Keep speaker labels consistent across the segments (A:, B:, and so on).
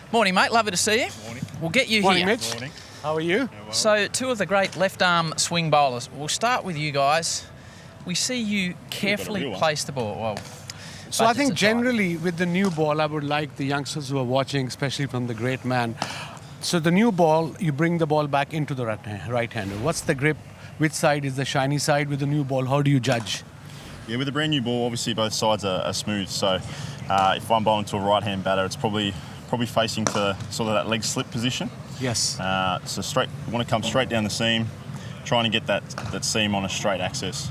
A: Morning, mate. Lovely to see you.
B: Morning.
A: We'll get you
C: Morning,
A: here.
C: Mitch.
B: Morning.
C: How are you?
B: Well.
A: So, two of the great left-arm swing bowlers. We'll start with you guys. We see you carefully
B: real one.
A: place the ball. Well,
C: So I
A: budgets
C: think
A: are tight.
C: generally with the new ball, I would like the youngsters who are watching, especially from the great man. So the new ball, you bring the ball back into the right-hander. What's the grip? Which side is the shiny side with the new ball? How do you judge?
B: Yeah, with a brand new ball, obviously both sides are smooth. So if I'm bowling to a right-hand batter, it's probably facing to sort of that leg slip position.
C: Yes.
B: So straight, you want to come straight down the seam, trying to get that seam on a straight axis.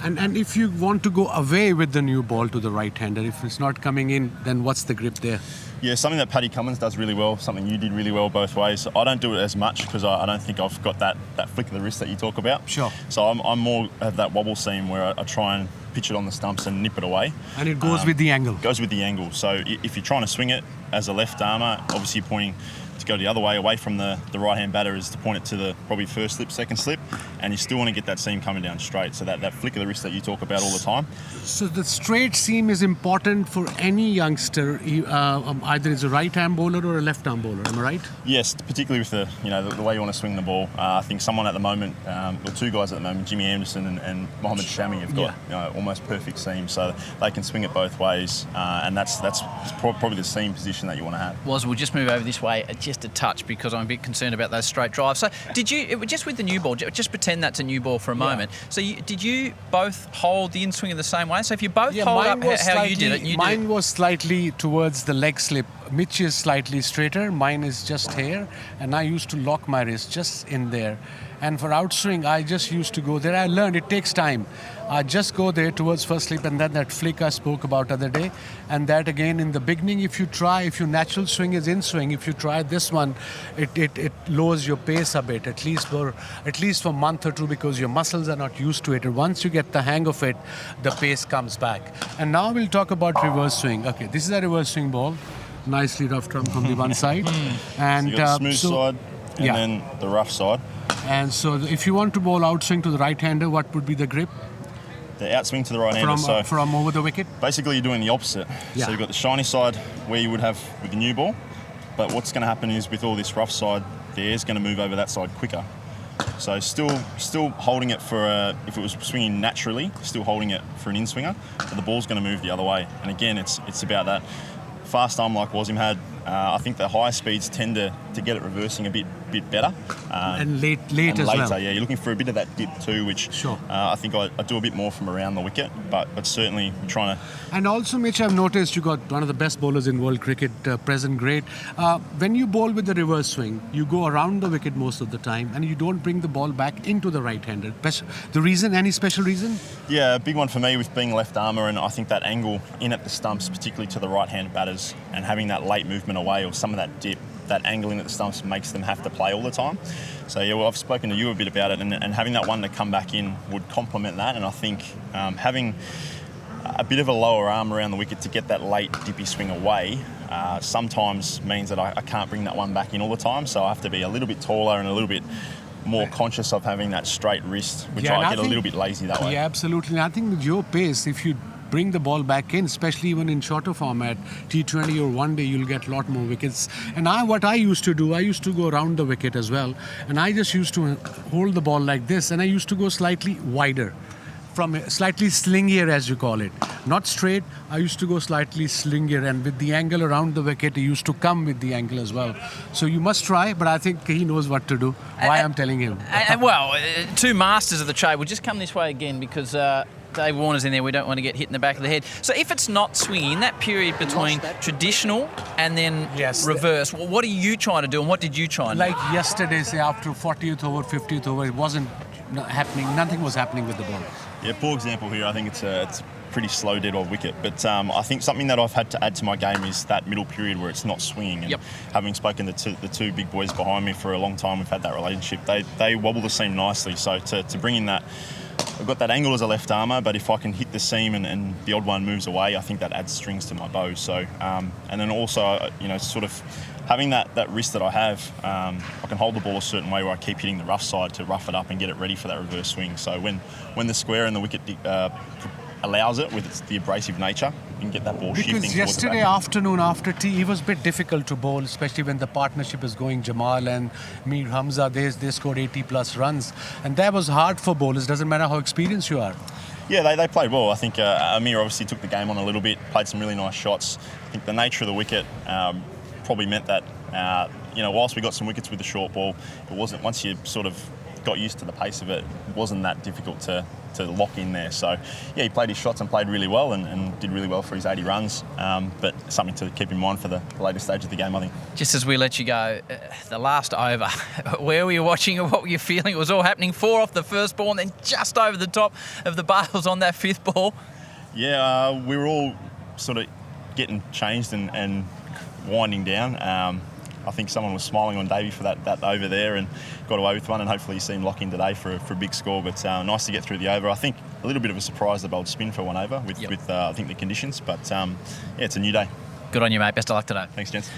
C: And if you want to go away with the new ball to the right-hander, if it's not coming in, then what's the grip there?
B: Yeah, something that Paddy Cummins does really well, something you did really well both ways. I don't do it as much because I don't think I've got that flick of the wrist that you talk about.
C: Sure.
B: So I'm more of that wobble seam where I try and pitch it on the stumps and nip it away.
C: And it goes with the angle.
B: Goes with the angle. So if you're trying to swing it as a left armer, obviously you're pointing to go the other way away from the right-hand batter is to point it to the probably first slip, second slip, and you still want to get that seam coming down straight. So that flick of the wrist that you talk about all the time.
C: So the straight seam is important for any youngster, either it's a right-arm bowler or a left-arm bowler. Am I right?
B: Yes, particularly with the way you want to swing the ball. I think someone at the moment, the two guys at the moment, Jimmy Anderson and Mohammed Shami, have got almost perfect seam, so they can swing it both ways, and that's probably the seam position that you want to have.
A: We'll just move over this way just a touch because I'm a bit concerned about those straight drives. So just with the new ball, just pretend that's a new ball for a moment. So did you both hold the in-swinger the same way? So if you both hold up how you did it,
C: mine was slightly towards the leg slip. Mitch is slightly straighter, mine is just here, and I used to lock my wrist just in there. And for outswing, I just used to go there. I learned it takes time. I just go there towards first slip, and then that flick I spoke about other day. And that again in the beginning, if your natural swing is in swing, if you try this one, it lowers your pace a bit, at least for a month or two, because your muscles are not used to it. And once you get the hang of it, the pace comes back. And now we'll talk about reverse swing. Okay, this is a reverse swing ball. Nicely rough trump from the one side. And
B: So you got the smooth side and then the rough side.
C: And so if you want to bowl outswing to the right-hander, what would be the grip?
B: The outswing to the right-hander.
C: From over the wicket?
B: Basically, you're doing the opposite.
C: Yeah.
B: So you've got the shiny side where you would have with the new ball, but what's going to happen is with all this rough side, the air's going to move over that side quicker. So still holding it for if it was swinging naturally, still holding it for an in-swinger, but the ball's going to move the other way. And again, it's about that fast arm like Wasim had. I think the higher speeds tend to get it reversing a bit better.
C: And late
B: and
C: as
B: later,
C: well.
B: yeah, you're looking for a bit of that dip too, which
C: Sure.
B: I think I do a bit more from around the wicket, but certainly trying to.
C: And also, Mitch, I've noticed you got one of the best bowlers in world cricket, present great. When you bowl with the reverse swing, you go around the wicket most of the time, and you don't bring the ball back into the right-hander. The reason? Any special reason?
B: Yeah, a big one for me with being left armer, and I think that angle in at the stumps, particularly to the right-hand batters, and having that late movement away or some of that dip, that angle in at the stumps makes them have to play all the time. So yeah, well, I've spoken to you a bit about it, and having that one to come back in would complement that. And I think having a bit of a lower arm around the wicket to get that late dippy swing away sometimes means that I can't bring that one back in all the time. So I have to be a little bit taller and a little bit more conscious of having that straight wrist, which I get a little bit lazy that way.
C: Yeah, absolutely. And I think with your pace, if you bring the ball back in, especially even in shorter format, T20 or one day, you'll get a lot more wickets. And what I used to do, I used to go around the wicket as well, and I just used to hold the ball like this, and I used to go slightly wider, from slightly slingier, as you call it. Not straight, I used to go slightly slingier, and with the angle around the wicket, he used to come with the angle as well. So you must try, but I think he knows what to do. Why I'm telling him.
A: Two masters of the trade. We'll just come this way again because Dave Warner's in there. We don't want to get hit in the back of the head. So if it's not swinging, in that period between traditional and then reverse, what are you trying to do, and what did you try and do?
C: Like yesterday, say after 40th over, 50th over, it wasn't happening. Nothing was happening with the ball.
B: Yeah, poor example here. I think it's a pretty slow dead old wicket. But I think something that I've had to add to my game is that middle period where it's not swinging. And having spoken to the two big boys behind me for a long time, we've had that relationship. They wobble the seam nicely. So to bring in that, I've got that angle as a left armer, but if I can hit the seam and the odd one moves away, I think that adds strings to my bow. So and then also, sort of having that wrist that I have, I can hold the ball a certain way where I keep hitting the rough side to rough it up and get it ready for that reverse swing. So when the square and the wicket allows it with the abrasive nature, can get that ball shifting.
C: Because yesterday afternoon after tea, it was a bit difficult to bowl, especially when the partnership is going. Jamal and Mir Hamza, they scored 80 plus runs, and that was hard for bowlers. Doesn't matter how experienced you are.
B: Yeah, they played well. I think Amir obviously took the game on a little bit, played some really nice shots. I think the nature of the wicket probably meant that, whilst we got some wickets with the short ball, it wasn't, once you sort of got used to the pace of it, it wasn't that difficult to lock in there. So, yeah, he played his shots and played really well and did really well for his 80 runs. But something to keep in mind for the later stage of the game, I think.
A: Just as we let you go, the last over, where were you watching and what were you feeling? It was all happening 4 off the first ball and then just over the top of the bails on that 5th ball.
B: Yeah, we were all sort of getting changed and winding down. I think someone was smiling on Davey for that over there and got away with one, and hopefully you see him lock in today for a big score. But nice to get through the over. I think a little bit of a surprise the bowled spin for 1 over with I think the conditions. But yeah, it's a new day.
A: Good on you, mate. Best of luck today.
B: Thanks, gents.